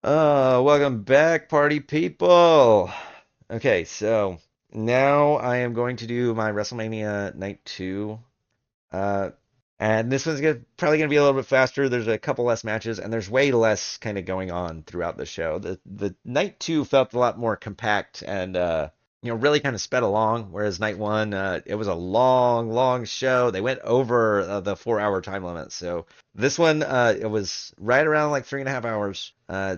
Welcome back, party people. Okay, so now I am going to do my WrestleMania Night 2. Uh, and this one's probably gonna be a little bit faster. There's a couple less matches, and there's way less kind of going on throughout the show. The Night 2 felt a lot more compact and really kind of sped along, whereas Night 1, it was a long, long show. They went over the 4 hour time limit. So this one, it was right around like 3.5 hours.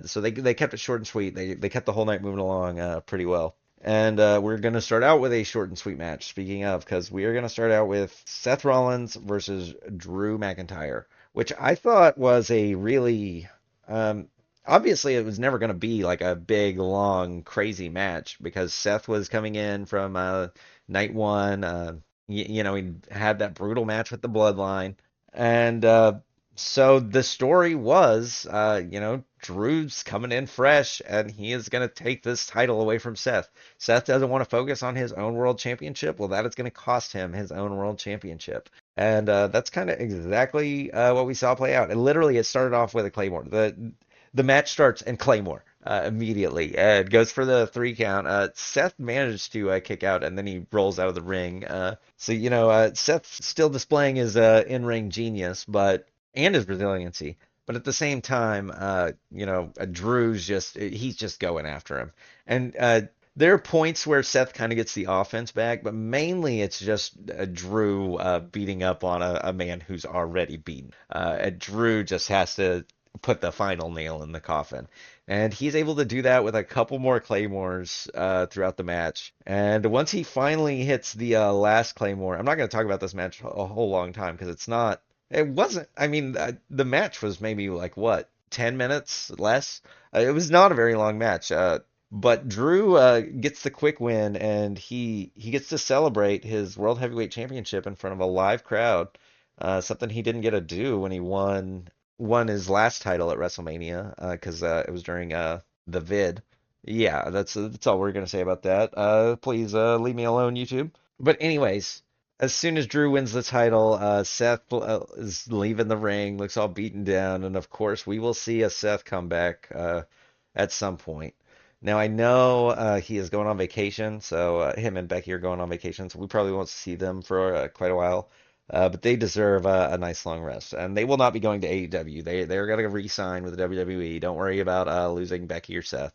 So they kept it short and sweet. They kept the whole night moving along pretty well. And we're going to start out with a short and sweet match, speaking of, because we are going to start out with Seth Rollins versus Drew McIntyre, which I thought was a really, um, obviously, it was never going to be like a big, long, crazy match because Seth was coming in from night one. He had that brutal match with the Bloodline. And so the story was, Drew's coming in fresh and he is going to take this title away from Seth. Seth doesn't want to focus on his own world championship. Well, that is going to cost him his own world championship. And that's kind of exactly what we saw play out. And literally, it started off with a Claymore. The match starts and Claymore immediately. It goes for the 3 count. Seth managed to kick out and then he rolls out of the ring. Seth's still displaying his in-ring genius, and his resiliency. But at the same time, he's just going after him. And there are points where Seth kind of gets the offense back, but mainly it's just Drew beating up on a man who's already beaten. And Drew just has to put the final nail in the coffin. And he's able to do that with a couple more claymores throughout the match. And once he finally hits the last claymore, I'm not going to talk about this match a whole long time because it wasn't, I mean, the match was maybe like what, 10 minutes less? It was not a very long match. But Drew gets the quick win and he gets to celebrate his World Heavyweight Championship in front of a live crowd. Something he didn't get to do when he won his last title at WrestleMania because it was during the vid. Yeah, that's all we're gonna say about that. Please leave me alone, YouTube. But anyways, as soon as Drew wins the title, Seth is leaving the ring, looks all beaten down, and of course we will see a Seth comeback at some point. Now I know he is going on vacation, so him and Becky are going on vacation, so we probably won't see them for quite a while. But they deserve a nice long rest, and they will not be going to AEW. They're going to re-sign with the WWE. Don't worry about losing Becky or Seth.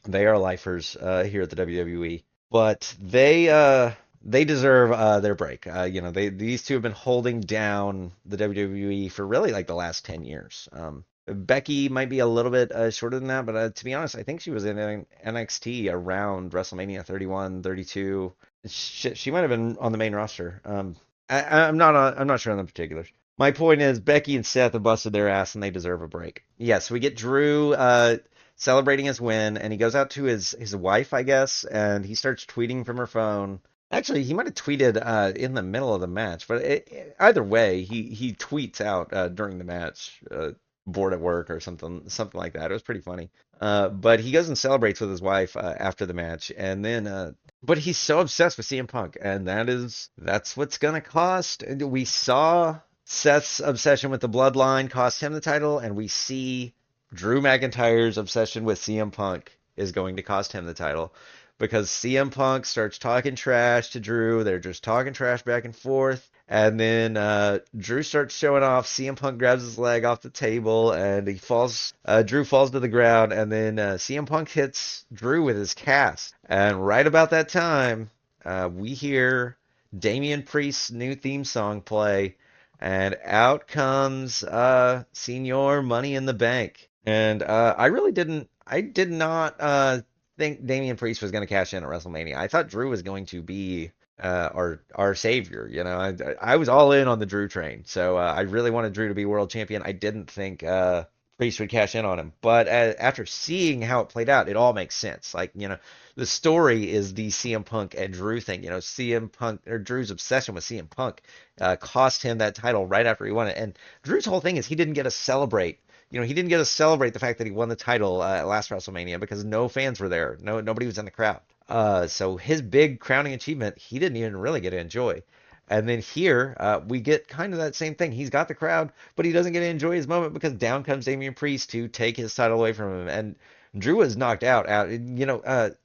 They are lifers here at the WWE, but they deserve their break. These two have been holding down the WWE for really like the last 10 years. Becky might be a little bit shorter than that, but to be honest, I think she was in NXT around WrestleMania 31, 32. She might have been on the main roster. I'm not sure on the particulars. My point is Becky and Seth have busted their ass and they deserve a break. Yes, we get Drew celebrating his win, and he goes out to his wife, I guess, and he starts tweeting from her phone. Actually, he might have tweeted in the middle of the match, but either way, he tweets out during the match, bored at work or something like that. It was pretty funny. But he goes and celebrates with his wife after the match, and then but he's so obsessed with CM Punk, and that's what's gonna cost. And we saw Seth's obsession with the bloodline cost him the title, and we see Drew McIntyre's obsession with CM Punk is going to cost him the title because CM Punk starts talking trash to Drew. They're just talking trash back and forth. And then Drew starts showing off. CM Punk grabs his leg off the table and he falls. Drew falls to the ground. And then CM Punk hits Drew with his cast. And right about that time, we hear Damian Priest's new theme song play. And out comes Senior Money in the Bank. And I did not think Damian Priest was going to cash in at WrestleMania. I thought Drew was going to be our savior. I was all in on the Drew train, so I really wanted Drew to be world champion. I didn't think Priest would cash in on him, but after seeing how it played out, it all makes sense. Like the story is the CM Punk and Drew thing. CM Punk or Drew's obsession with CM Punk cost him that title right after he won it, and Drew's whole thing is he didn't get to celebrate. He didn't get to celebrate the fact that he won the title at last WrestleMania because no fans were there. Nobody was in the crowd. So his big crowning achievement, he didn't even really get to enjoy. And then here, we get kind of that same thing. He's got the crowd, but he doesn't get to enjoy his moment because down comes Damian Priest to take his title away from him. And Drew was knocked out.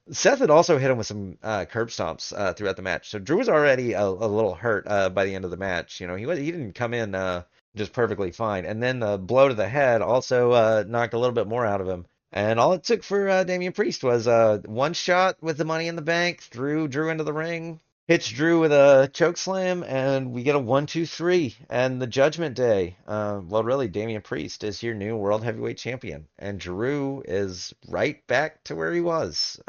Seth had also hit him with some curb stomps throughout the match. So Drew was already a little hurt by the end of the match. He didn't come in just perfectly fine. And then the blow to the head also knocked a little bit more out of him. And all it took for Damian Priest was one shot with the Money in the Bank, threw Drew into the ring, hits Drew with a choke slam, and we get a 1, 2, 3. And the Judgment Day, well, really, Damian Priest is your new World Heavyweight Champion. And Drew is right back to where he was,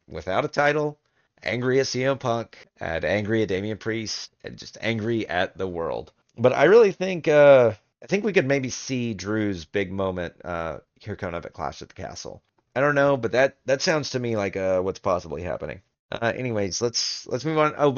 without a title, angry at CM Punk, and angry at Damian Priest, and just angry at the world. But I think we could maybe see Drew's big moment here coming up at Clash at the Castle. I don't know, but that sounds to me like what's possibly happening. Anyways, let's move on. Oh,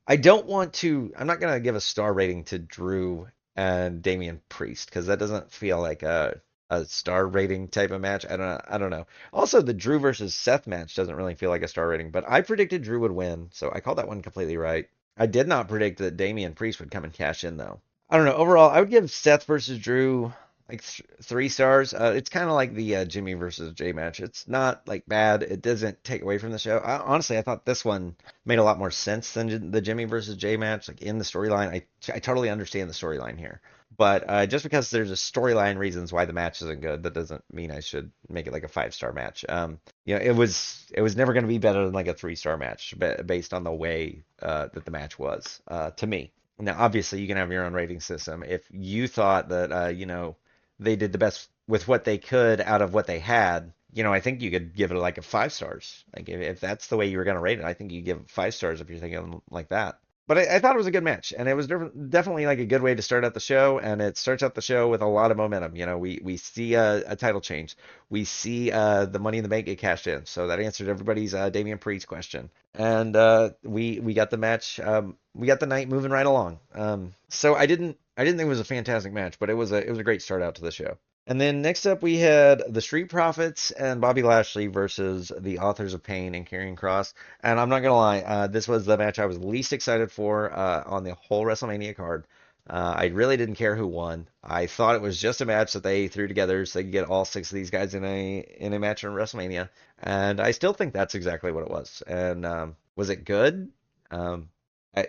I don't want to. I'm not gonna give a star rating to Drew and Damian Priest because that doesn't feel like a star rating type of match. I don't know. Also, the Drew versus Seth match doesn't really feel like a star rating, but I predicted Drew would win, so I called that one completely right. I did not predict that Damian Priest would come and cash in though. I don't know. Overall, I would give Seth versus Drew like 3 stars. It's kind of like the Jimmy versus Jay match. It's not like bad. It doesn't take away from the show. Honestly, I thought this one made a lot more sense than the Jimmy versus Jay match. Like in the storyline, I totally understand the storyline here. But just because there's a storyline reasons why the match isn't good, that doesn't mean I should make it like a 5-star match. It was never going to be better than like a 3-star match based on the way that the match was to me. Now, obviously, you can have your own rating system. If you thought that, they did the best with what they could out of what they had, I think you could give it like a 5 stars. Like if that's the way you were going to rate it, I think you give it 5 stars if you're thinking like that. But I thought it was a good match, and it was definitely like a good way to start out the show, and it starts out the show with a lot of momentum. We see a title change, we see the Money in the Bank get cashed in, so that answered everybody's Damian Priest question, and we got the match, we got the night moving right along. So I didn't think it was a fantastic match, but it was a great start out to the show. And then next up, we had the Street Profits and Bobby Lashley versus the Authors of Pain and Karrion Kross. And I'm not gonna lie, this was the match I was least excited for on the whole WrestleMania card. I really didn't care who won. I thought it was just a match that they threw together so they could get all 6 of these guys in a match in WrestleMania, and I still think that's exactly what it was. And was it good? Um, I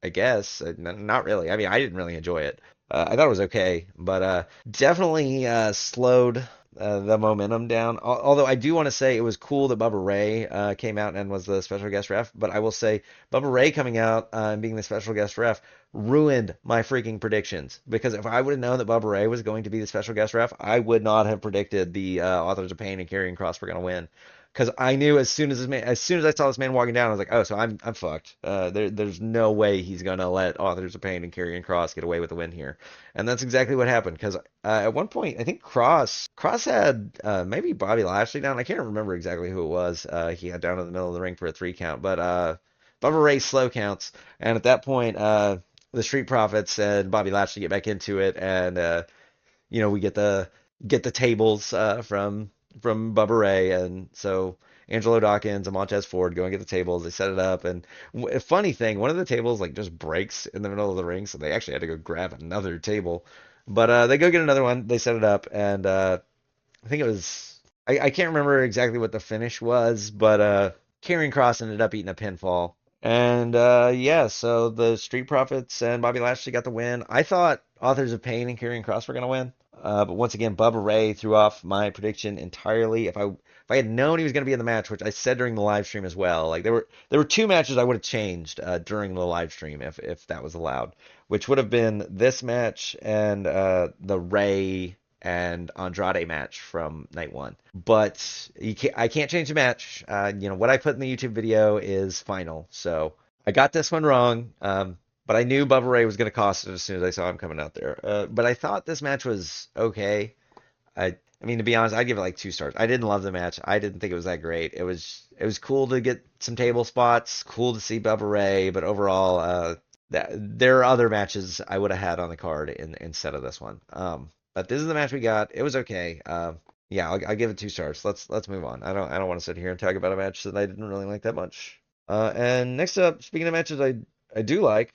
I guess not really. I mean, I didn't really enjoy it. I thought it was okay, but definitely slowed the momentum down. Although I do want to say it was cool that Bubba Ray came out and was the special guest ref. But I will say Bubba Ray coming out and being the special guest ref ruined my freaking predictions. Because if I would have known that Bubba Ray was going to be the special guest ref, I would not have predicted the Authors of Pain and Karrion Kross were going to win. Because I knew as soon as I saw this man walking down, I was like, oh, so I'm fucked. There's no way he's gonna let Authors of Pain and Karrion Kross get away with the win here, and that's exactly what happened. Because at one point, I think Kross had maybe Bobby Lashley down. I can't remember exactly who it was. He had down in the middle of the ring for a 3 count, but Bubba Ray slow counts, and at that point, the Street Profits and Bobby Lashley get back into it, and we get the tables from Bubba Ray, and so Angelo Dawkins and Montez Ford go and get the tables. They set it up, and a funny thing, one of the tables like just breaks in the middle of the ring, so they actually had to go grab another table. But they go get another one. They set it up, and I think it was I can't remember exactly what the finish was, but Karrion Kross ended up eating a pinfall. And yeah, so the Street Profits and Bobby Lashley got the win. I thought Authors of Pain and Karrion Kross were going to win. But once again, Bubba Ray threw off my prediction entirely. If I had known he was going to be in the match, which I said during the live stream as well, like there were 2 matches I would have changed during the live stream if that was allowed, which would have been this match and the Ray and Andrade match from night one. But I can't change the match. What I put in the YouTube video is final. So I got this one wrong. But I knew Bubba Ray was going to cost it as soon as I saw him coming out there. But I thought this match was okay. I mean, to be honest, I'd give it like 2 stars. I didn't love the match. I didn't think it was that great. It was cool to get some table spots, cool to see Bubba Ray, but overall, there are other matches I would have had on the card instead of this one. But this is the match we got. It was okay. Yeah, I'll give it 2 stars. Let's move on. I don't want to sit here and talk about a match that I didn't really like that much. And next up, speaking of matches I I do like.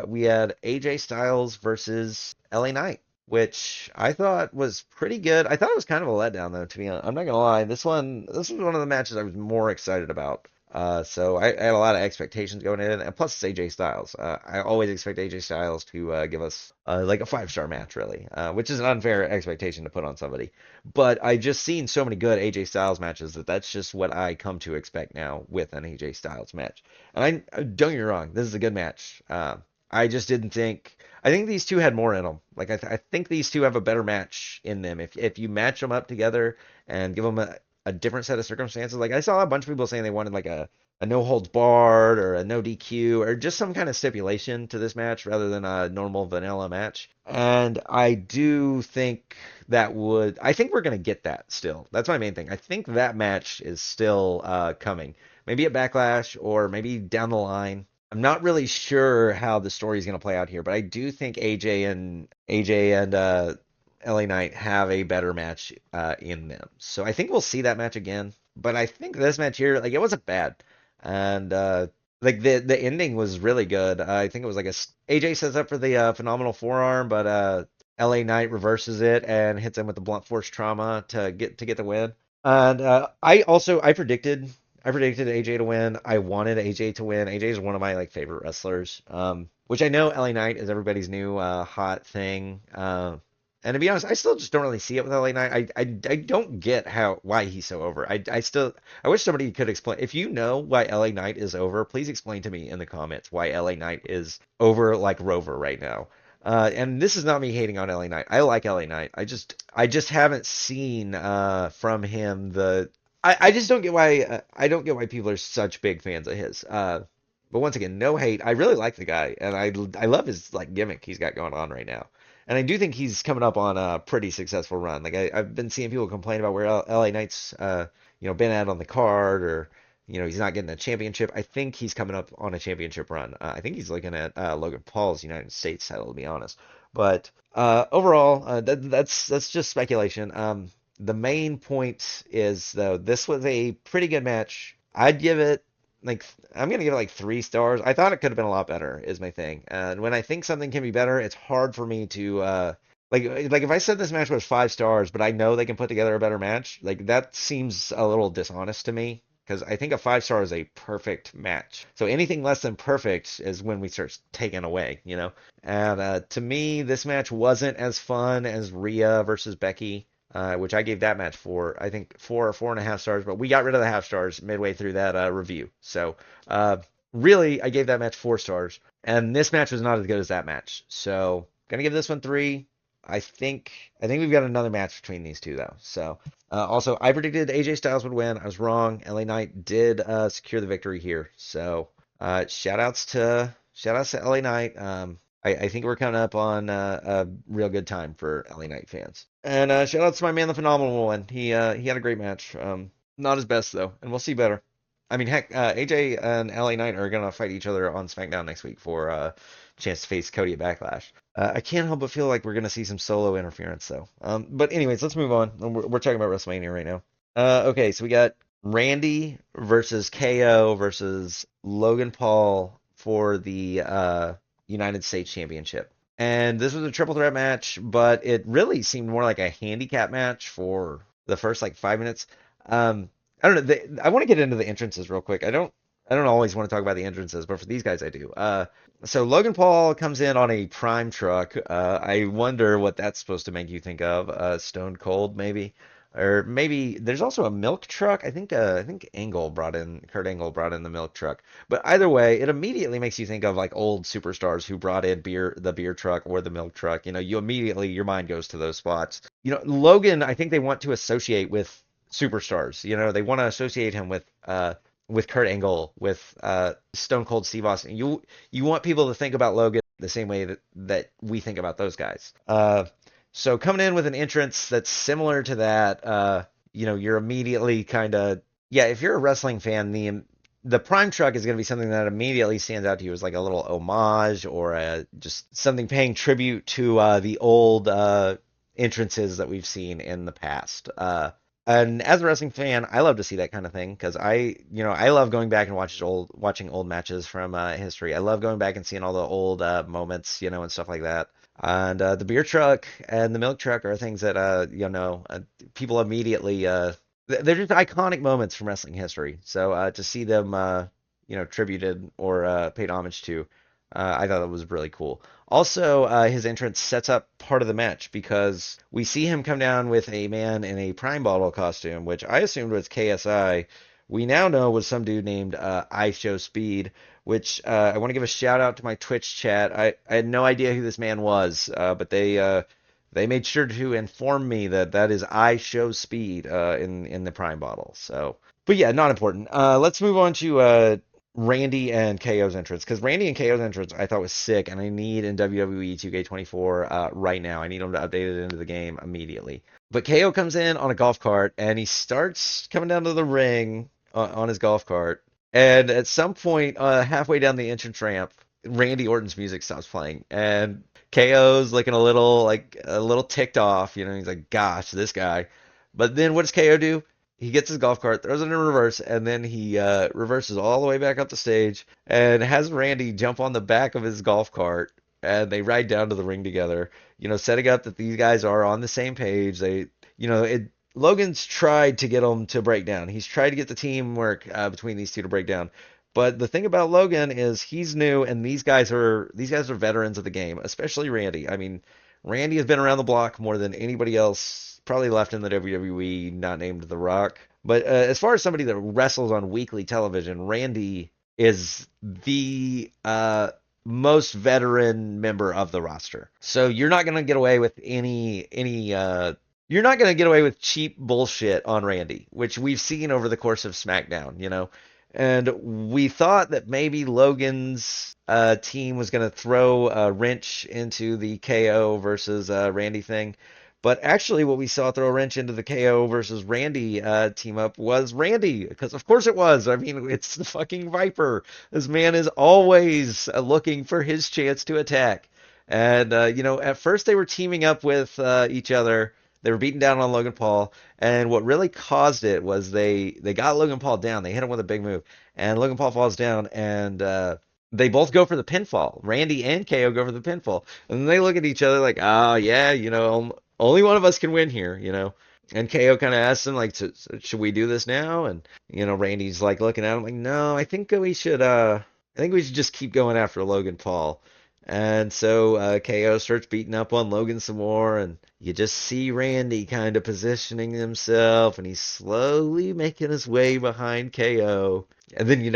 We had AJ Styles versus LA Knight, which I thought was pretty good. I thought it was kind of a letdown, though, to be honest. I'm not gonna lie. This was one of the matches I was more excited about. So I had a lot of expectations going in, and plus it's AJ Styles. I always expect AJ Styles to give us like a 5-star match, really, which is an unfair expectation to put on somebody. But I just seen so many good AJ Styles matches that that's just what I come to expect now with an AJ Styles match. And don't get me wrong, this is a good match. I just didn't think. I think these two had more in them. Like I think these two have a better match in them. If you match them up together and give them a different set of circumstances. Like I saw a bunch of people saying they wanted like a no holds barred or a no DQ or just some kind of stipulation to this match rather than a normal vanilla match. And I do think I think we're gonna get that still. That's my main thing. I think that match is still coming. Maybe at Backlash or maybe down the line. I'm not really sure how the story is going to play out here, but I do think AJ and LA Knight have a better match in them. So I think we'll see that match again. But I think this match here, like it wasn't bad, and like the ending was really good. I think it was like AJ sets up for the phenomenal forearm, but LA Knight reverses it and hits him with the blunt force trauma to get the win. And I predicted AJ to win. I wanted AJ to win. AJ is one of my like favorite wrestlers. Which I know LA Knight is everybody's new hot thing. And to be honest, I still just don't really see it with LA Knight. I don't get why he's so over. I wish somebody could explain. If you know why LA Knight is over, please explain to me in the comments why LA Knight is over like Rover right now. And this is not me hating on LA Knight. I like LA Knight. I just haven't seen from him I just don't get why I don't get why people are such big fans of his. But once again, no hate. I really like the guy, and I love his like gimmick he's got going on right now. And I do think he's coming up on a pretty successful run. Like I've been seeing people complain about where LA Knight's been at on the card, or he's not getting a championship. I think he's coming up on a championship run. I think he's looking at Logan Paul's United States title, to be honest. But overall, that's just speculation. The main point is though this was a pretty good match. I'm gonna give it like 3 stars. I thought it could have been a lot better, is my thing. And when I think something can be better, it's hard for me to like if I said this match was 5 stars, but I know they can put together a better match, like that seems a little dishonest to me. Because I think a 5 star is a perfect match. So anything less than perfect is when we start taking away. And to me, this match wasn't as fun as Rhea versus Becky, which I gave that match I think 4 or 4.5 stars, but we got rid of the half stars midway through that review. So uh, really, I gave that match 4 stars, and this match was not as good as that match. So gonna give this one 3. I think we've got another match between these two though. So also, I predicted AJ Styles would win. I was wrong. LA Knight did secure the victory here. So shout outs to LA Knight. I think we're coming up on a real good time for LA Knight fans. And shout out to my man, the Phenomenal One. He had a great match. Not his best though, and we'll see better. I mean, heck, AJ and LA Knight are gonna fight each other on SmackDown next week for a chance to face Cody at Backlash. I can't help but feel like we're gonna see some solo interference though. But anyways, let's move on. We're talking about WrestleMania right now. Okay, so we got Randy versus KO versus Logan Paul for the United States Championship. And this was a triple threat match, but it really seemed more like a handicap match for the first like 5 minutes. I don't know. I want to get into the entrances real quick. I don't always want to talk about the entrances, but for these guys, I do. So Logan Paul comes in on a prime truck. I wonder what that's supposed to make you think of. Stone Cold, maybe, or maybe there's also a milk truck. I think Kurt Angle brought in the milk truck. But either way, it immediately makes you think of like old superstars who brought in the beer truck or the milk truck. You immediately your mind goes to those spots. Logan, I think they want to associate with superstars. They want to associate him with Kurt Angle, with Stone Cold Steve Austin. You want people to think about Logan the same way that we think about those guys. So coming in with an entrance that's similar to that, you're immediately kind of yeah. If you're a wrestling fan, the Prime Truck is going to be something that immediately stands out to you as like a little homage or just something paying tribute to the old entrances that we've seen in the past. And as a wrestling fan, I love to see that kind of thing because I love going back and watching old matches from history. I love going back and seeing all the old moments, and stuff like that. And the beer truck and the milk truck are things that people immediately they're just iconic moments from wrestling history. So to see them tributed or paid homage to, I thought that was really cool. Also, his entrance sets up part of the match because we see him come down with a man in a Prime Bottle costume, which I assumed was KSI. We now know was some dude named I Show Speed, which I want to give a shout out to my Twitch chat. I had no idea who this man was, but they made sure to inform me that that is I Show Speed in the Prime Bottle. So, but yeah, not important. Let's move on to Randy and KO's entrance because Randy and KO's entrance I thought was sick, and I need in WWE 2K24 right now. I need them to update it into the game immediately. But KO comes in on a golf cart and he starts coming down to the ring on his golf cart. And at some point, halfway down the entrance ramp, Randy Orton's music stops playing, and KO's looking a little ticked off. He's like, "Gosh, this guy." But then what does KO do? He gets his golf cart, throws it in reverse, and then he reverses all the way back up the stage and has Randy jump on the back of his golf cart, and they ride down to the ring together. Setting up that these guys are on the same page. Logan's tried to get them to break down. He's tried to get the teamwork between these two to break down. But the thing about Logan is he's new, and these guys are veterans of the game, especially Randy. I mean, Randy has been around the block more than anybody else, probably left in the WWE, not named The Rock. But as far as somebody that wrestles on weekly television, Randy is the most veteran member of the roster. So you're not gonna get away with any you're not gonna get away with cheap bullshit on Randy, which we've seen over the course of SmackDown. And we thought that maybe Logan's team was going to throw a wrench into the KO versus Randy thing. But actually, what we saw throw a wrench into the KO versus Randy team up was Randy. Because, of course, it was. I mean, it's the fucking Viper. This man is always looking for his chance to attack. And, at first they were teaming up with each other. They were beating down on Logan Paul. And what really caused it was they got Logan Paul down. They hit him with a big move. And Logan Paul falls down, and they both go for the pinfall. Randy and KO go for the pinfall. And then they look at each other like, oh, yeah, only one of us can win here. And KO kind of asks him, like, should we do this now? And, Randy's like looking at him like, no, I think we should just keep going after Logan Paul. And so KO starts beating up on Logan some more, and you just see Randy kind of positioning himself, and he's slowly making his way behind KO. And then the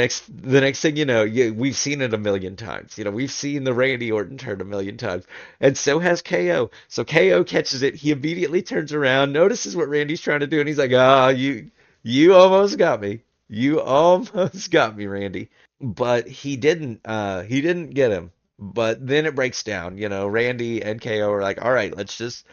next thing you know, we've seen it a million times. We've seen the Randy Orton turn a million times, and so has KO. So KO catches it. He immediately turns around, notices what Randy's trying to do, and he's like, "Ah, you almost got me. You almost got me, Randy." But he didn't. He didn't get him. But then it breaks down. Randy and KO are like, "All right, let's just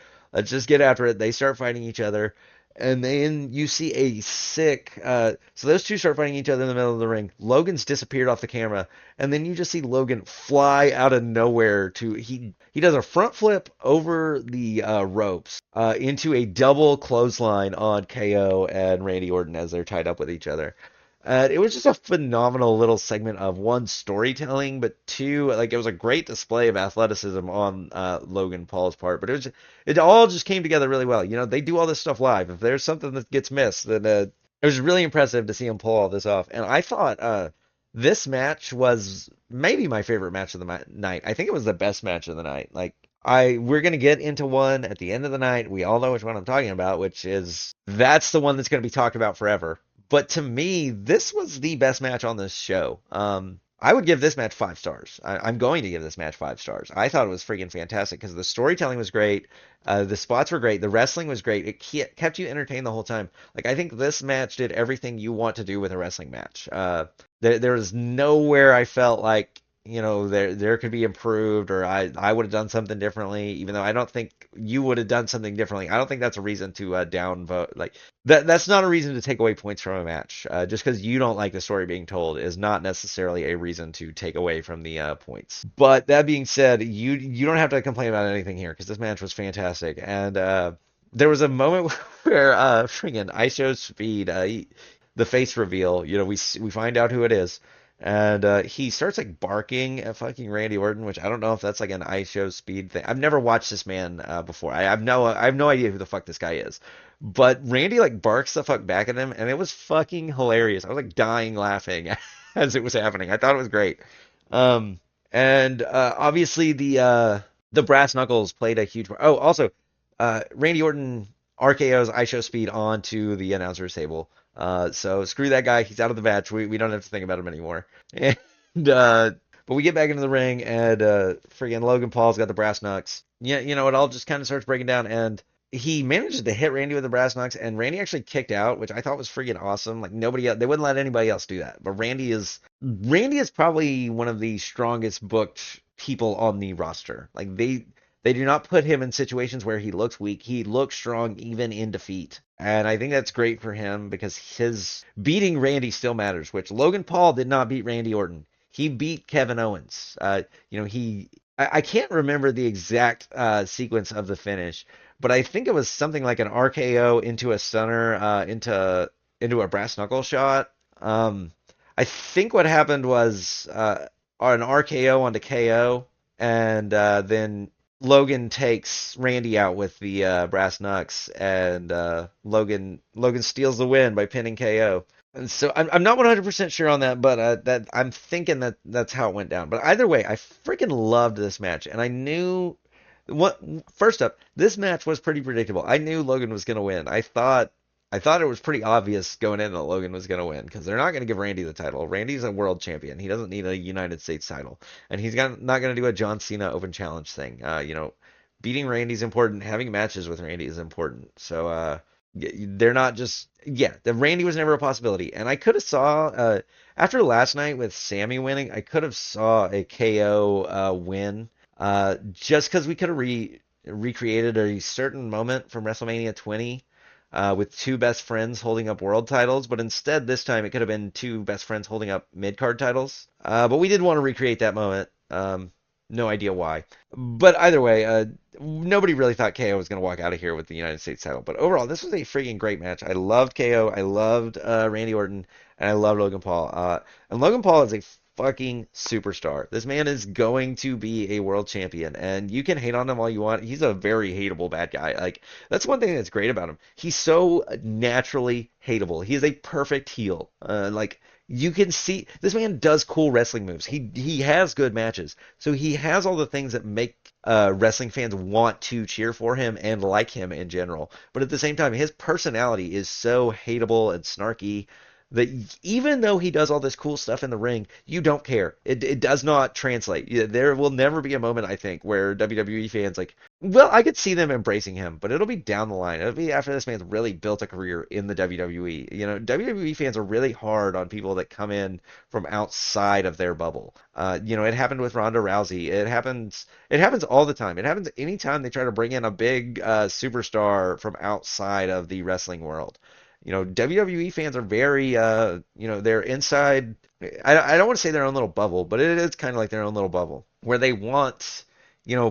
get after it." They start fighting each other, and then you see a sick. So those two start fighting each other in the middle of the ring. Logan's disappeared off the camera, and then you just see Logan fly out of nowhere to he does a front flip over the ropes into a double clothesline on KO and Randy Orton as they're tied up with each other. It was just a phenomenal little segment of one storytelling, but two, like it was a great display of athleticism on Logan Paul's part. But it all just came together really well. They do all this stuff live. If there's something that gets missed, then it was really impressive to see him pull all this off. And I thought this match was maybe my favorite match of the night. I think it was the best match of the night. Like we're gonna get into one at the end of the night. We all know which one I'm talking about, which is that's the one that's gonna be talked about forever. But to me, this was the best match on this show. I would give this match 5 stars. I'm going to give this match 5 stars. I thought it was freaking fantastic because the storytelling was great, the spots were great, the wrestling was great. It kept you entertained the whole time. Like I think this match did everything you want to do with a wrestling match. There was nowhere I felt like there could be improved or I would have done something differently. Even though I don't think you would have done something differently, I don't think that's a reason to downvote. Like that's not a reason to take away points from a match. Just because you don't like the story being told is not necessarily a reason to take away from the points. But that being said, you don't have to complain about anything here because this match was fantastic. And there was a moment where friggin' ISO Speed, the face reveal, we find out who it is, and he starts like barking at fucking Randy Orton, which I don't know if that's like an ISO Speed thing. I've never watched this man before. I have no idea who the fuck this guy is, but Randy like barks the fuck back at him, and it was fucking hilarious. I was like dying laughing as it was happening. I thought it was great. Um, and obviously the brass knuckles played a huge part. Oh, also, Randy Orton RKO's I Show Speed onto the announcer's table. So screw that guy. He's out of the match. We don't have to think about him anymore. And but we get back into the ring, and friggin' Logan Paul's got the brass knucks. Yeah, it all just kind of starts breaking down, and he manages to hit Randy with the brass knucks, and Randy actually kicked out, which I thought was friggin' awesome. Like nobody else, they wouldn't let anybody else do that. But Randy is probably one of the strongest booked people on the roster. Like they do not put him in situations where he looks weak. He looks strong even in defeat. And I think that's great for him because his beating Randy still matters, which Logan Paul did not beat Randy Orton. He beat Kevin Owens. I can't remember the exact sequence of the finish, but I think it was something like an RKO into a stunner, into a brass knuckle shot. Um, I think what happened was an RKO onto KO, and then Logan takes Randy out with the brass knucks, and Logan steals the win by pinning KO. And so I'm not 100% sure on that, but that I'm thinking that's how it went down. But either way, I freaking loved this match, and I knew what first up, this match was pretty predictable. I knew Logan was gonna win. I thought it was pretty obvious going in that Logan was gonna win because they're not gonna give Randy the title. Randy's a world champion. He doesn't need a United States title, and not gonna do a John Cena Open Challenge thing. Beating Randy's important. Having matches with Randy is important. So they're not just the Randy was never a possibility, and I could have saw after last night with Sammy winning, I could have saw a KO win just because we could have recreated a certain moment from WrestleMania 20 with two best friends holding up world titles, but instead this time it could have been two best friends holding up mid card titles. But we did want to recreate that moment. No idea why. But either way, nobody really thought KO was going to walk out of here with the United States title. But overall, this was a freaking great match. I loved KO. I loved Randy Orton. And I loved Logan Paul. And Logan Paul is a fucking superstar. This man is going to be a world champion. And you can hate on him all you want. He's a very hateable bad guy. Like, that's one thing that's great about him. He's so naturally hateable. He is a perfect heel. You can see this man does cool wrestling moves. He has good matches. So he has all the things that make wrestling fans want to cheer for him and like him in general. But at the same time, his personality is so hateable and snarky that even though he does all this cool stuff in the ring, you don't care. It does not translate. There will never be a moment, I think, where WWE fans like, well, I could see them embracing him, but it'll be down the line. It'll be after this man's really built a career in the WWE. WWE fans are really hard on people that come in from outside of their bubble. It happened with Ronda Rousey. It happens all the time. It happens anytime they try to bring in a big superstar from outside of the wrestling world. WWE fans are very, they're inside. I don't want to say their own little bubble, but it is kind of like their own little bubble where they want,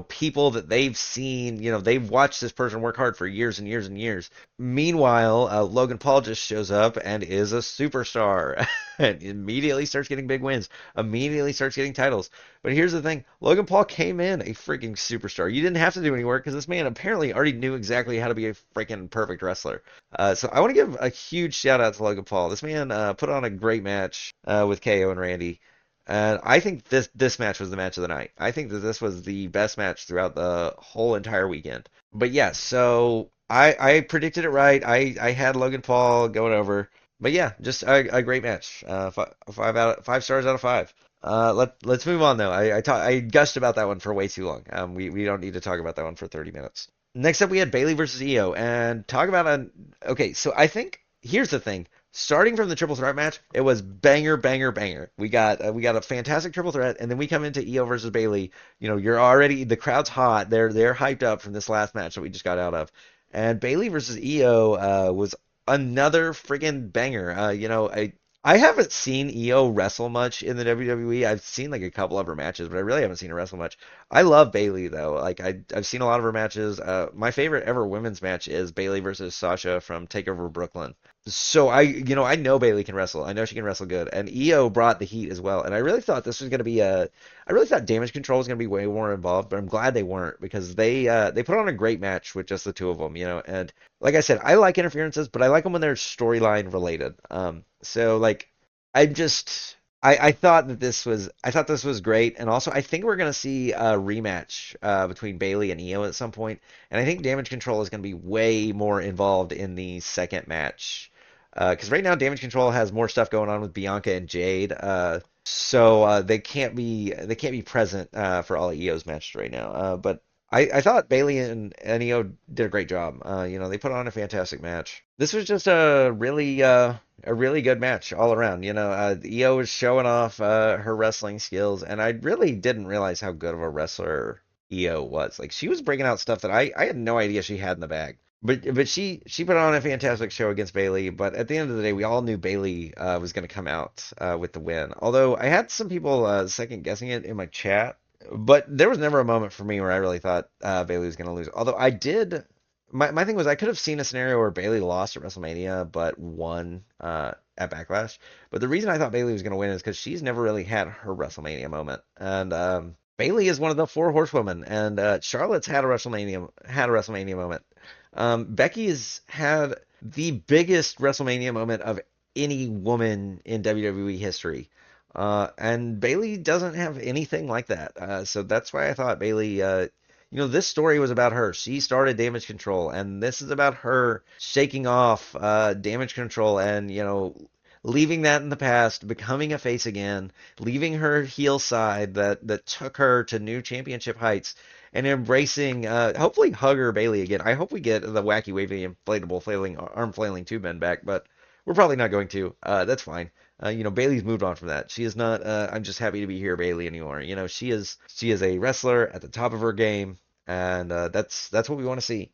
people that they've seen, they've watched this person work hard for years and years and years. Meanwhile, Logan Paul just shows up and is a superstar and immediately starts getting big wins, immediately starts getting titles. But here's the thing, Logan Paul came in a freaking superstar. You didn't have to do any work because this man apparently already knew exactly how to be a freaking perfect wrestler. So I want to give a huge shout out to Logan Paul. This man put on a great match with KO and Randy. And I think this match was the match of the night. I think that this was the best match throughout the whole entire weekend. But yeah, so I predicted it right. I had Logan Paul going over. But yeah, just a great match. 5 stars out of 5. Let's move on though. I gushed about that one for way too long. We don't need to talk about that one for 30 minutes. Next up, we had Bayley versus Iyo, and talk about okay. So I think here's the thing. Starting from the triple threat match, it was banger, banger, banger. We got a fantastic triple threat, and then we come into Iyo versus Bayley. You're already the crowd's hot. They're hyped up from this last match that we just got out of, and Bayley versus Iyo was another friggin' banger. I haven't seen Io wrestle much in the WWE. I've seen like a couple of her matches, but I really haven't seen her wrestle much. I love Bayley though. Like I've seen a lot of her matches. My favorite ever women's match is Bayley versus Sasha from Takeover Brooklyn. So I know Bayley can wrestle. I know she can wrestle good. And Io brought the heat as well. And I really thought this was going to be I really thought Damage Control was going to be way more involved, but I'm glad they weren't because they put on a great match with just the two of them, And like I said, I like interferences, but I like them when they're storyline related. So like I just I thought this was great, and also I think we're gonna see a rematch between Bayley and Io at some point, and I think Damage Control is gonna be way more involved in the second match. Because right now Damage Control has more stuff going on with Bianca and Jade, so they can't be present for all of Io's matches right now. But I thought Bayley and Io did a great job. They put on a fantastic match. This was just a really good match all around. Io was showing off her wrestling skills, and I really didn't realize how good of a wrestler Io was. Like she was bringing out stuff that I had no idea she had in the bag. But she put on a fantastic show against Bayley. But at the end of the day, we all knew Bayley was going to come out with the win. Although I had some people second guessing it in my chat, but there was never a moment for me where I really thought Bayley was going to lose. Although I did. My thing was I could have seen a scenario where Bayley lost at WrestleMania but won at Backlash. But the reason I thought Bayley was going to win is because she's never really had her WrestleMania moment, and Bayley is one of the four horsewomen, and Charlotte's had a WrestleMania moment. Becky has had the biggest WrestleMania moment of any woman in WWE history. And Bayley doesn't have anything like that. So that's why I thought Bayley, this story was about her. She started Damage Control, and this is about her shaking off Damage Control and, leaving that in the past, becoming a face again, leaving her heel side that took her to new championship heights, and embracing, hopefully, Hugger Bayley again. I hope we get the wacky, wavy, inflatable, arm flailing two men back, but we're probably not going to. That's fine. Bayley's moved on from that. She is not. I'm just happy to be here, Bayley anymore. She is a wrestler at the top of her game, and that's what we want to see.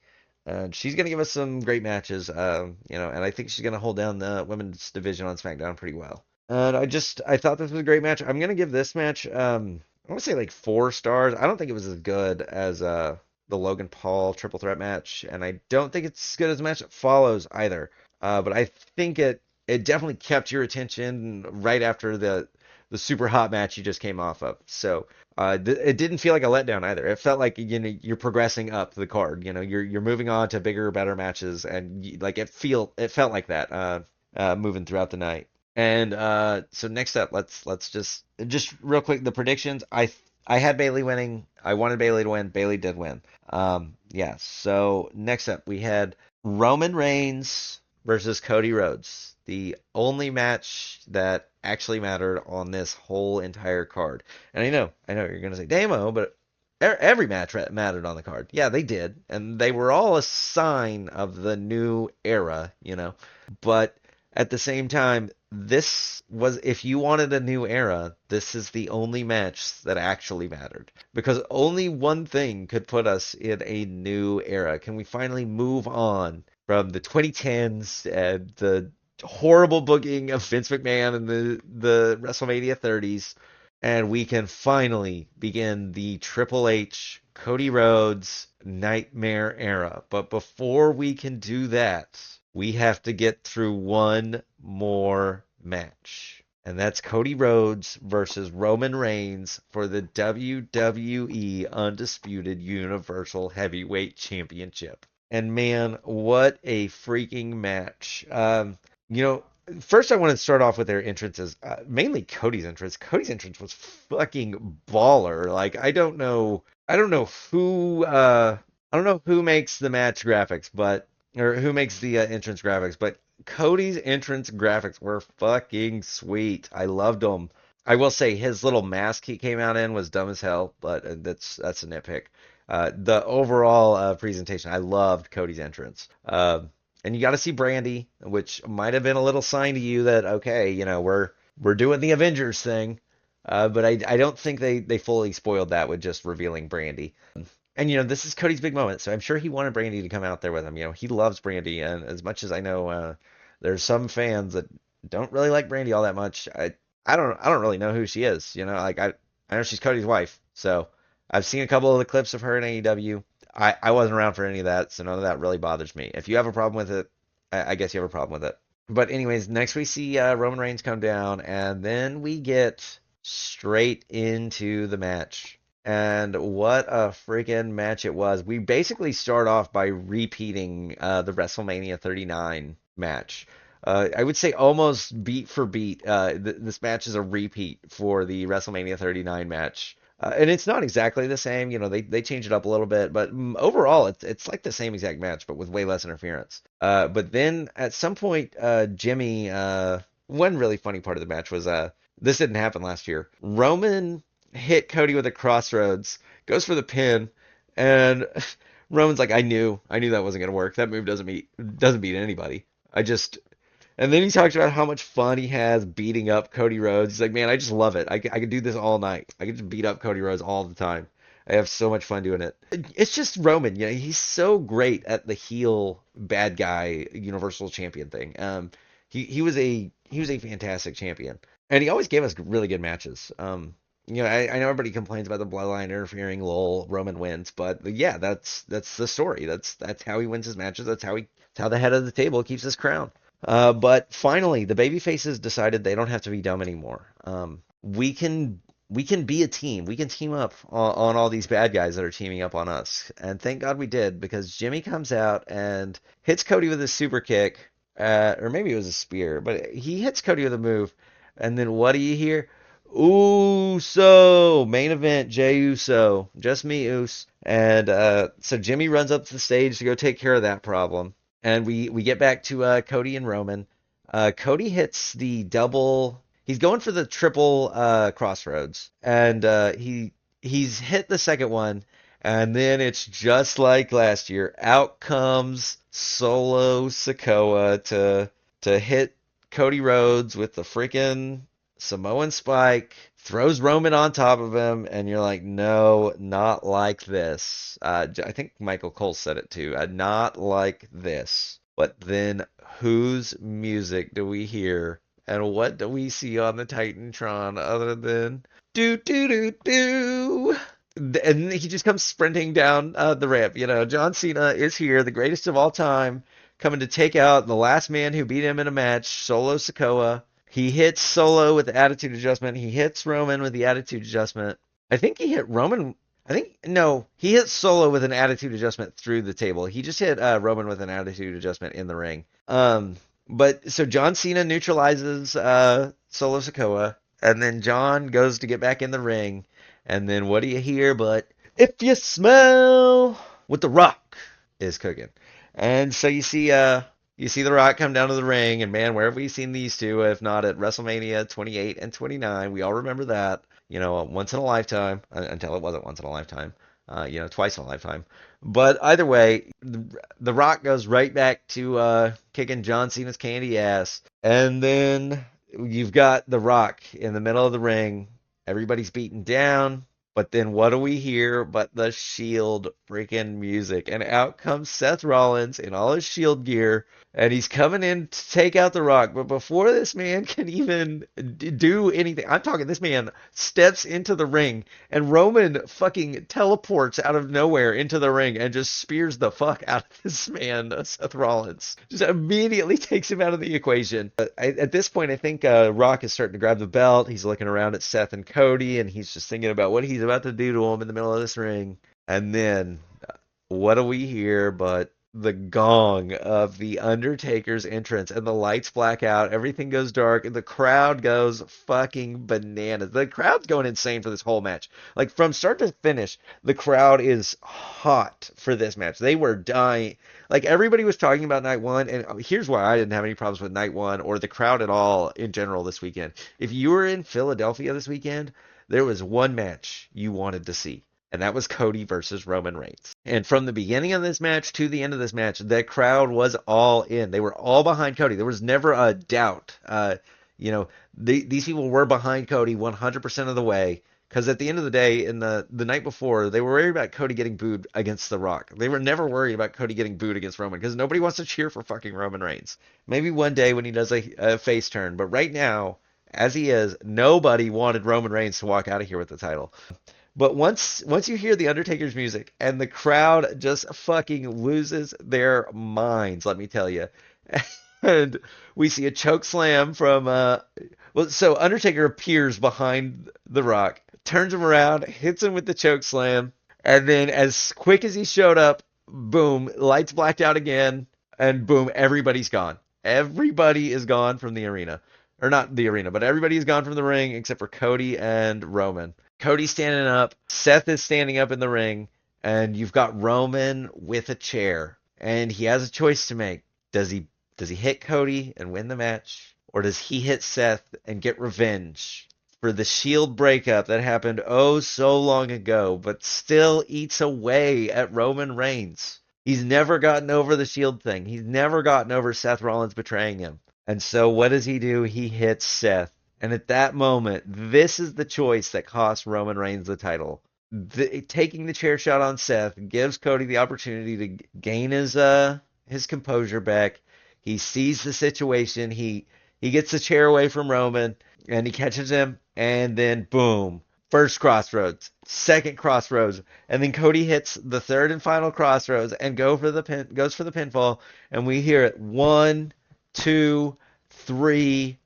And she's gonna give us some great matches. And I think she's gonna hold down the women's division on SmackDown pretty well. And I thought this was a great match. I'm gonna give this match. I want to say like 4 stars. I don't think it was as good as the Logan Paul triple threat match, and I don't think it's as good as the match that follows either. But I think it definitely kept your attention right after the super hot match you just came off of. So it didn't feel like a letdown either. It felt like you're progressing up the card. You're moving on to bigger, better matches, and like it felt like that moving throughout the night. And so next up, let's just real quick the predictions. I had Bayley winning. I wanted Bayley to win. Bayley did win. Yeah. So next up, we had Roman Reigns versus Cody Rhodes, the only match that actually mattered on this whole entire card. And I know you're gonna say Damo, but every match mattered on the card. Yeah, they did, and they were all a sign of the new era. But at the same time, this was, if you wanted a new era, this is the only match that actually mattered. Because only one thing could put us in a new era. Can we finally move on from the 2010s and the horrible booking of Vince McMahon and the WrestleMania 30s, and we can finally begin the Triple H, Cody Rhodes nightmare era. But before we can do that, we have to get through one more match. And that's Cody Rhodes versus Roman Reigns for the WWE Undisputed Universal Heavyweight Championship. And man, what a freaking match. You know, First I want to start off with their entrances. Mainly Cody's entrance. Cody's entrance was fucking baller. Like I don't know who makes the match graphics, but or who makes the entrance graphics, but Cody's entrance graphics were fucking sweet. I loved them. I will say his little mask he came out in was dumb as hell, but that's a nitpick. The overall presentation, I loved Cody's entrance. And you got to see Brandy, which might have been a little sign to you that okay, we're doing the Avengers thing. But I don't think they fully spoiled that with just revealing Brandy. And this is Cody's big moment, so I'm sure he wanted Brandy to come out there with him. He loves Brandy, and as much as I know, there's some fans that don't really like Brandy all that much. I don't really know who she is. Like I know she's Cody's wife, so I've seen a couple of the clips of her in AEW. I wasn't around for any of that, so none of that really bothers me. If you have a problem with it, I guess you have a problem with it. But anyways, next we see Roman Reigns come down, and then we get straight into the match. And what a freaking match it was. We basically start off by repeating the WrestleMania 39 match. I would say almost beat for beat. This match is a repeat for the WrestleMania 39 match. And it's not exactly the same, they change it up a little bit, but overall it's like the same exact match, but with way less interference. But then at some point, Jimmy, one really funny part of the match was this didn't happen last year. Roman hit Cody with a crossroads, goes for the pin, and Roman's like, I knew that wasn't gonna work. That move doesn't beat anybody. I just and then he talks about how much fun he has beating up Cody Rhodes. He's like, man, I just love it. I could do this all night. I could just beat up Cody Rhodes all the time. I have so much fun doing it. It's just Roman, he's so great at the heel bad guy Universal Champion thing. He was a fantastic champion, and he always gave us really good matches. I know everybody complains about the bloodline interfering. Lol, Roman wins, but yeah, that's the story. That's how he wins his matches. That's how the head of the table keeps his crown. But finally, the babyfaces decided they don't have to be dumb anymore. We can be a team. We can team up on all these bad guys that are teaming up on us. And thank God we did, because Jimmy comes out and hits Cody with a super kick, or maybe it was a spear, but he hits Cody with a move. And then what do you hear? Uso, main event, Jey Uso, just me, Us. And so Jimmy runs up to the stage to go take care of that problem. And we get back to Cody and Roman. Cody hits the double. He's going for the triple crossroads, and he's hit the second one, and then it's just like last year. Out comes Solo Sikoa to hit Cody Rhodes with the freaking Samoan spike, throws Roman on top of him, and you're like, no, not like this. I think Michael Cole said it too. Not like this. But then whose music do we hear? And what do we see on the Titantron other than do do do do? And he just comes sprinting down the ramp. John Cena is here, the greatest of all time, coming to take out the last man who beat him in a match, Solo Sikoa. He hits Solo with the attitude adjustment. He hits Roman with the attitude adjustment. I think he hit Roman. No, he hit Solo with an attitude adjustment through the table. He just hit Roman with an attitude adjustment in the ring. But so John Cena neutralizes Solo Sikoa, and then John goes to get back in the ring. And then what do you hear but, if you smell what the Rock is cooking? And so you see The Rock come down to the ring, and man, where have we seen these two if not at WrestleMania 28 and 29? We all remember that, once in a lifetime, until it wasn't once in a lifetime, twice in a lifetime. But either way, the Rock goes right back to kicking John Cena's candy ass. And then you've got The Rock in the middle of the ring. Everybody's beaten down. But then what do we hear but the Shield freaking music? And out comes Seth Rollins in all his Shield gear, and he's coming in to take out The Rock. But before this man can even do anything, I'm talking, this man steps into the ring, and Roman fucking teleports out of nowhere into the ring and just spears the fuck out of this man, Seth Rollins. Just immediately takes him out of the equation. At this point, I think Rock is starting to grab the belt. He's looking around at Seth and Cody, and he's just thinking about what he's about to do to him in the middle of this ring. And then what do we hear but the gong of the Undertaker's entrance, and the lights black out, everything goes dark, and the crowd goes fucking bananas. The crowd's going insane for this whole match. Like, from start to finish, the crowd is hot for this match. They were dying. Like, everybody was talking about night one, and here's why I didn't have any problems with night one or the crowd at all in general this weekend. If you were in Philadelphia this weekend, there was one match you wanted to see, and that was Cody versus Roman Reigns. And from the beginning of this match to the end of this match, the crowd was all in. They were all behind Cody. There was never a doubt. These people were behind Cody 100% of the way. Because at the end of the day, in the night before, they were worried about Cody getting booed against The Rock. They were never worried about Cody getting booed against Roman because nobody wants to cheer for fucking Roman Reigns. Maybe one day when he does a face turn, but right now, as he is, nobody wanted Roman Reigns to walk out of here with the title. But once you hear the Undertaker's music and the crowd just fucking loses their minds, let me tell you. And we see a choke slam from so Undertaker appears behind The Rock, turns him around, hits him with the choke slam, and then as quick as he showed up, boom, lights blacked out again, and boom, everybody's gone. Everybody is gone from the arena. Or not the arena, but everybody is gone from the ring except for Cody and Roman. Cody's standing up, Seth is standing up in the ring, and you've got Roman with a chair, and he has a choice to make. Does he hit Cody and win the match, or does he hit Seth and get revenge for the Shield breakup that happened oh so long ago, but still eats away at Roman Reigns? He's never gotten over the Shield thing. He's never gotten over Seth Rollins betraying him. And so what does he do? He hits Seth. And at that moment, this is the choice that cost Roman Reigns the title. Taking the chair shot on Seth gives Cody the opportunity to gain his composure back. He sees the situation. He gets the chair away from Roman, and he catches him. And then boom, first crossroads, second crossroads, and then Cody hits the third and final crossroads and goes for the pinfall. And we hear it 1, 2, 3.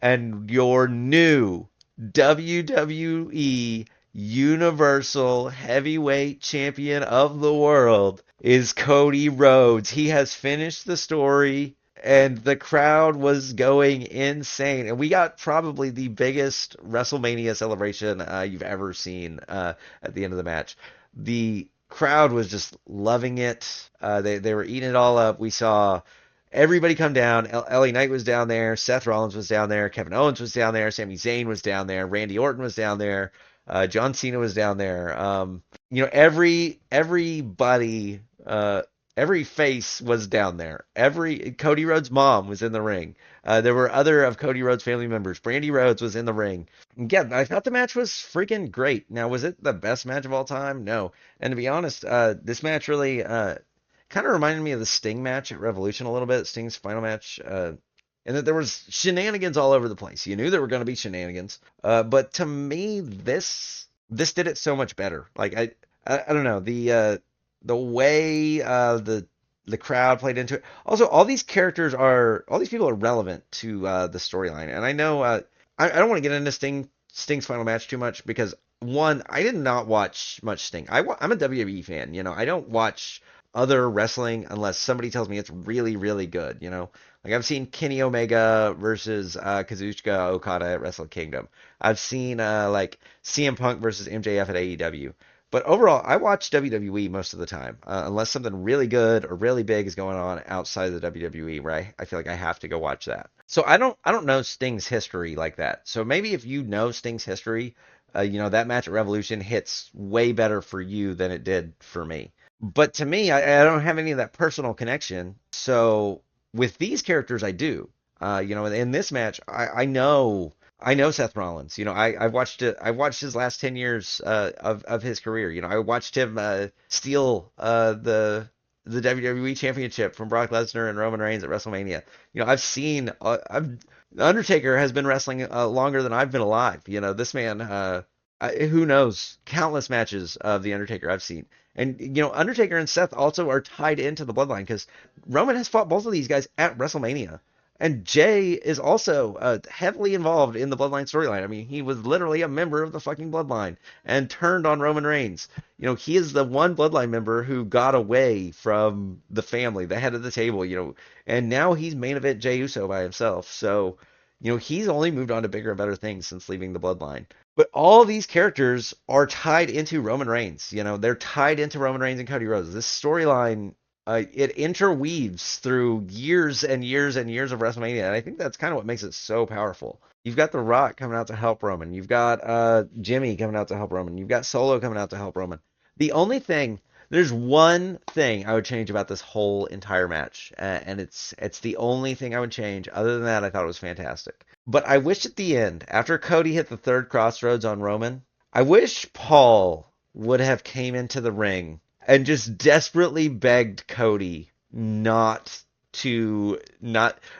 And your new WWE Universal Heavyweight Champion of the world is Cody Rhodes. He has finished the story, and the crowd was going insane. And we got probably the biggest WrestleMania celebration you've ever seen at the end of the match. The crowd was just loving it. They were eating it all up. We saw everybody come down. LA Knight was down there. Seth Rollins was down there. Kevin Owens was down there. Sami Zayn was down there. Randy Orton was down there. John Cena was down there. Everybody, every face was down there. Cody Rhodes' mom was in the ring. There were other of Cody Rhodes' family members. Brandy Rhodes was in the ring. Yeah, I thought the match was freaking great. Now, was it the best match of all time? No. And to be honest, this match really kind of reminded me of the Sting match at Revolution a little bit, Sting's final match, and that there was shenanigans all over the place. You knew there were going to be shenanigans, but to me, this did it so much better. Like I don't know, the way the crowd played into it. Also, all these people are relevant to the storyline, and I know I don't want to get into Sting's final match too much because one, I did not watch much Sting. I'm a WWE fan, I don't watch other wrestling unless somebody tells me it's really, really good, Like I've seen Kenny Omega versus Kazuchika Okada at Wrestle Kingdom. I've seen like CM Punk versus MJF at AEW. But overall, I watch WWE most of the time, unless something really good or really big is going on outside of the WWE, where I feel like I have to go watch that. So I don't know Sting's history like that. So maybe if you know Sting's history, that match at Revolution hits way better for you than it did for me. But to me, I don't have any of that personal connection. So with these characters, I do. In this match, I know Seth Rollins. I've watched it. I've watched his last 10 years of his career. I watched him steal the WWE Championship from Brock Lesnar and Roman Reigns at WrestleMania. I've seen. The Undertaker has been wrestling longer than I've been alive. This man. Who knows? Countless matches of the Undertaker I've seen. And, Undertaker and Seth also are tied into the bloodline because Roman has fought both of these guys at WrestleMania. And Jay is also heavily involved in the bloodline storyline. I mean, he was literally a member of the fucking bloodline and turned on Roman Reigns. He is the one bloodline member who got away from the family, the head of the table, and now he's main event Jey Uso by himself. So, he's only moved on to bigger and better things since leaving the bloodline. But all these characters are tied into Roman Reigns. They're tied into Roman Reigns and Cody Rhodes. This storyline, it interweaves through years and years and years of WrestleMania, and I think that's kind of what makes it so powerful. You've got The Rock coming out to help Roman. You've got Jimmy coming out to help Roman. You've got Solo coming out to help Roman. There's one thing I would change about this whole entire match, and it's the only thing I would change. Other than that, I thought it was fantastic. But I wish at the end, after Cody hit the third crossroads on Roman, I wish Paul would have came into the ring and just desperately begged Cody not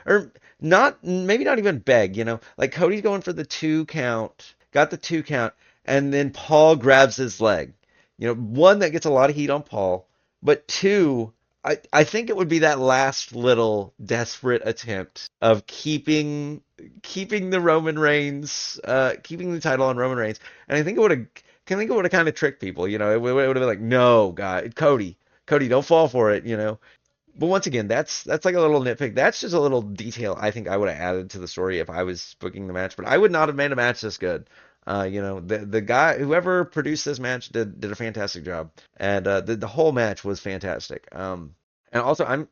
or not maybe not even beg, like Cody's going for the 2 count, got the 2 count, and then Paul grabs his leg. One that gets a lot of heat on Paul, but two, I think it would be that last little desperate attempt of keeping the Roman Reigns, keeping the title on Roman Reigns, and I think it would have kind of tricked people. It would have been like, no, God, Cody, don't fall for it. But once again, that's like a little nitpick. That's just a little detail I think I would have added to the story if I was booking the match. But I would not have made a match this good. The guy, whoever produced this match, did a fantastic job, and the whole match was fantastic. And also I'm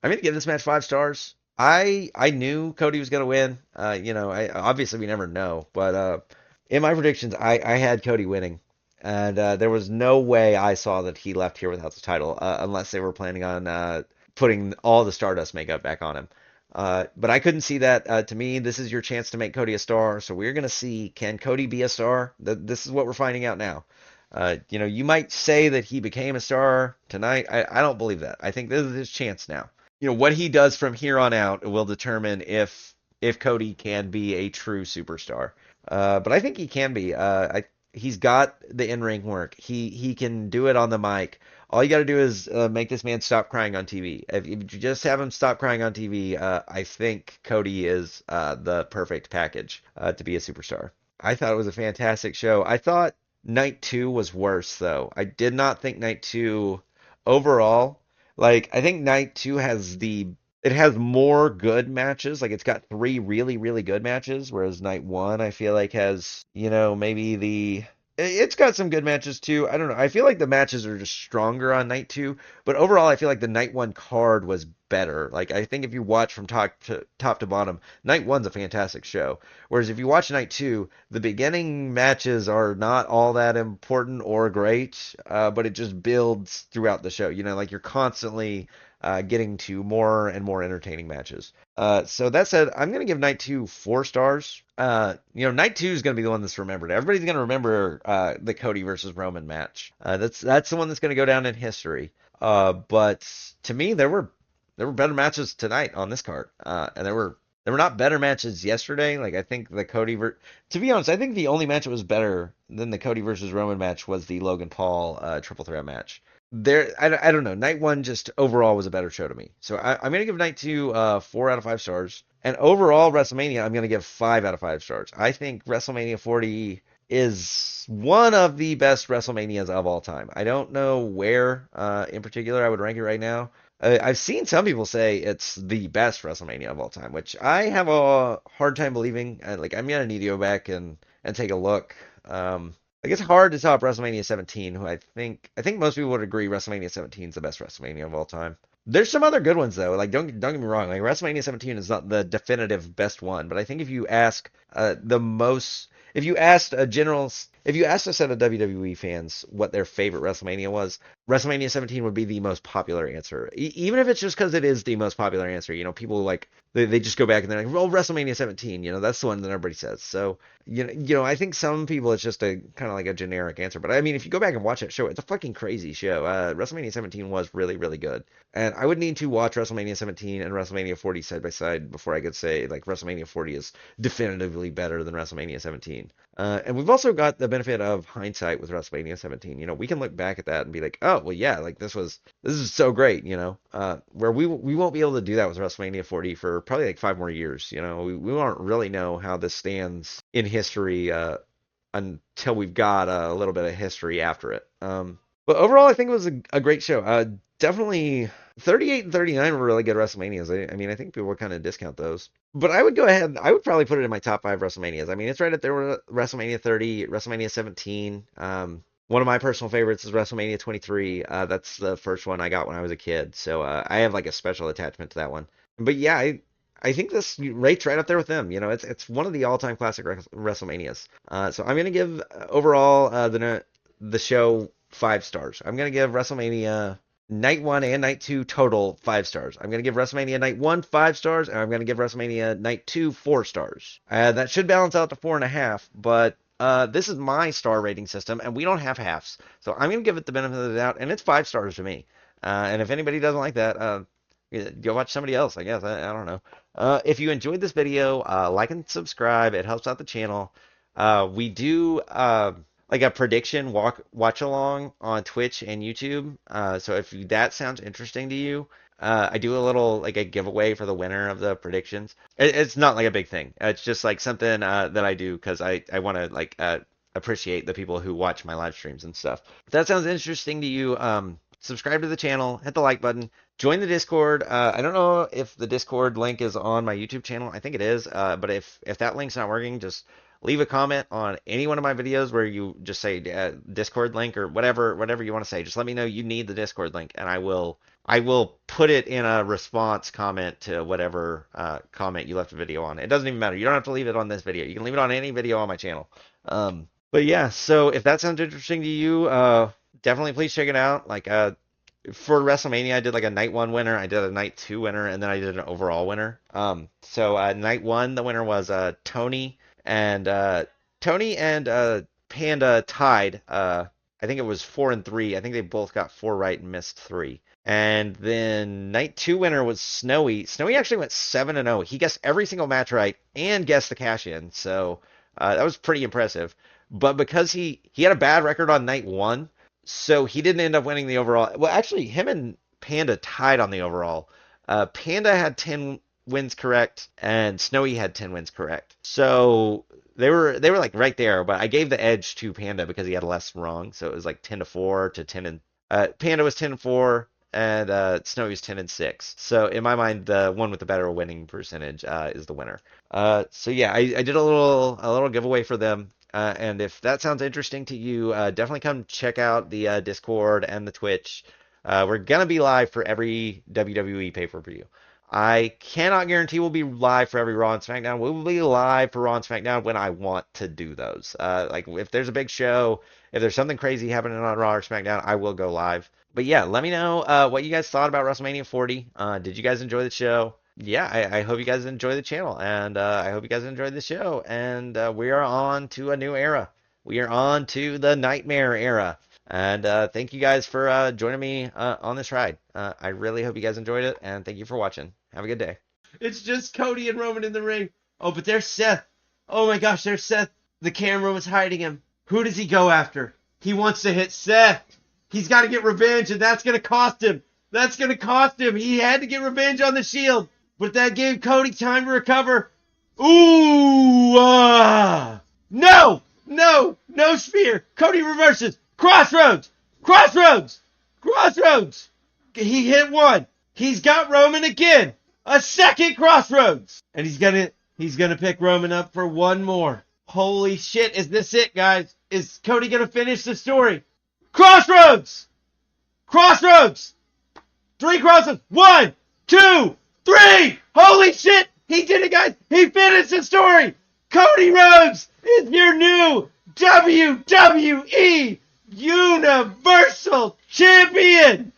gonna give this match 5 stars. I knew Cody was gonna win. I obviously we never know, but in my predictions, I had Cody winning. And there was no way I saw that he left here without the title, unless they were planning on putting all the Stardust makeup back on him. But I couldn't see that. To me, this is your chance to make Cody a star. So we're going to see, can Cody be a star? This is what we're finding out now. You might say that he became a star tonight. I don't believe that. I think this is his chance now. What he does from here on out will determine if Cody can be a true superstar. But I think he can be. He's got the in-ring work. He can do it on the mic. All you got to do is make this man stop crying on TV. If you just have him stop crying on TV, I think Cody is the perfect package to be a superstar. I thought it was a fantastic show. I thought night two was worse, though. I did not think night two overall. Like, I think night two it has more good matches. Like, it's got three really, really good matches, whereas night one, I feel like has, maybe it's got some good matches too. I don't know. I feel like the matches are just stronger on night two, but overall, I feel like the night one card was better. Like, I think if you watch from top to bottom, night one's a fantastic show. Whereas if you watch night two, the beginning matches are not all that important or great, but it just builds throughout the show. Like you're constantly getting to more and more entertaining matches. So that said, I'm gonna give night two 4 stars. Night two is gonna be the one that's remembered. Everybody's gonna remember the Cody versus Roman match. That's the one that's gonna go down in history. But to me, there were better matches tonight on this card, and there were not better matches yesterday. Like I think the to be honest, I think the only match that was better than the Cody versus Roman match was the Logan Paul triple threat match. I don't know. Night one just overall was a better show to me. So I'm gonna give night two 4 out of 5 stars. And overall WrestleMania, I'm gonna give 5 out of 5 stars. I think WrestleMania 40 is one of the best WrestleManias of all time. I don't know where in particular I would rank it right now. I've seen some people say it's the best WrestleMania of all time, which I have a hard time believing. Like I'm gonna need to go back and take a look. Like it's hard to top WrestleMania 17, who I think most people would agree WrestleMania 17 is the best WrestleMania of all time. There's some other good ones though. Like don't get me wrong, like WrestleMania 17 is not the definitive best one, but I think if you ask if you asked if you asked a set of WWE fans what their favorite WrestleMania was, WrestleMania 17 would be the most popular answer. Even if it's just because it is the most popular answer, people like they just go back and they're like, well, WrestleMania 17, that's the one that everybody says. So, I think some people it's just a kind of like a generic answer. But I mean, if you go back and watch that show, it's a fucking crazy show. WrestleMania 17 was really, really good. And I would need to watch WrestleMania 17 and WrestleMania 40 side by side before I could say like WrestleMania 40 is definitively better than WrestleMania 17. And we've also got the benefit of hindsight with WrestleMania 17. We can look back at that and be like, oh, well, yeah, like this is so great, where we won't be able to do that with WrestleMania 40 for probably like 5 more years. We won't really know how this stands in history until we've got a little bit of history after it. But overall, I think it was a great show. Definitely 38 and 39 were really good WrestleManias. I mean, I think people would kind of discount those. But I would go ahead, I would probably put it in my top 5 WrestleManias. I mean, it's right up there with WrestleMania 30, WrestleMania 17. One of my personal favorites is WrestleMania 23. That's the first one I got when I was a kid. So I have like a special attachment to that one. But yeah, I think this rates right up there with them. It's one of the all-time classic WrestleManias. So I'm gonna give overall the show 5 stars. I'm gonna give WrestleMania Night 1 and Night 2 total 5 stars. I'm gonna give WrestleMania Night 1 5 stars, and I'm gonna give WrestleMania Night 2 4 stars. That should balance out to 4.5, but this is my star rating system, and we don't have halves. So I'm going to give it the benefit of the doubt, and it's 5 stars to me. And if anybody doesn't like that, yeah, go watch somebody else, I guess. I don't know. If you enjoyed this video, like and subscribe. It helps out the channel. We do like a prediction watch along on Twitch and YouTube. So if that sounds interesting to you, I do a little like a giveaway for the winner of the predictions. It's not like a big thing. It's just like something that I do because I want to like appreciate the people who watch my live streams and stuff. If that sounds interesting to you, subscribe to the channel, hit the like button, join the Discord. I don't know if the Discord link is on my YouTube channel. I think it is. But if that link's not working, just leave a comment on any one of my videos where you just say Discord link or whatever you want to say. Just let me know you need the Discord link, and I will put it in a response comment to whatever comment you left a video on. It doesn't even matter. You don't have to leave it on this video. You can leave it on any video on my channel. But yeah, so if that sounds interesting to you, definitely please check it out. Like for WrestleMania, I did like a night 1 winner, I did a night 2 winner, and then I did an overall winner. So night 1, the winner was Tony and Panda tied. I think it was 4 and 3. I think they both got 4 right and missed 3. And then night 2 winner was Snowy. Snowy actually went 7 and 0. He guessed every single match right and guessed the cash in. So that was pretty impressive. But because he had a bad record on night 1, so he didn't end up winning the overall. Well, actually, him and Panda tied on the overall. Panda had 10 wins correct, and Snowy had 10 wins correct. So they were like right there. But I gave the edge to Panda because he had less wrong. So it was like 10-4 to 10 and Panda was 10-4. And Snowy was 10 and 6. So in my mind, the one with the better winning percentage is the winner. So yeah, I did a little giveaway for them. And if that sounds interesting to you, definitely come check out the Discord and the Twitch. We're gonna be live for every WWE pay-per-view. I cannot guarantee we'll be live for every Raw and SmackDown. We will be live for Raw and SmackDown when I want to do those. Like if there's a big show, if there's something crazy happening on Raw or SmackDown, I will go live. But yeah, let me know what you guys thought about WrestleMania 40. Did you guys enjoy the show? Yeah, I hope you guys enjoy the channel, and I hope you guys enjoyed the show. And we are on to a new era. We are on to the Nightmare era. And thank you guys for joining me on this ride. I really hope you guys enjoyed it, and thank you for watching. Have a good day. It's just Cody and Roman in the ring. Oh, but there's Seth. Oh my gosh, there's Seth. The camera was hiding him. Who does he go after? He wants to hit Seth. He's got to get revenge, and that's going to cost him. That's going to cost him. He had to get revenge on the Shield, but that gave Cody time to recover. Ooh, no, no, no spear. Cody reverses. Crossroads, crossroads, crossroads. He hit one. He's got Roman again. A second crossroads, and he's gonna pick Roman up for one more. Holy shit! Is this it, guys? Is Cody gonna finish the story? Crossroads! Crossroads! 3 crossroads! 1, 2, 3! Holy shit! He did it, guys! He finished the story! Cody Rhodes is your new WWE Universal Champion!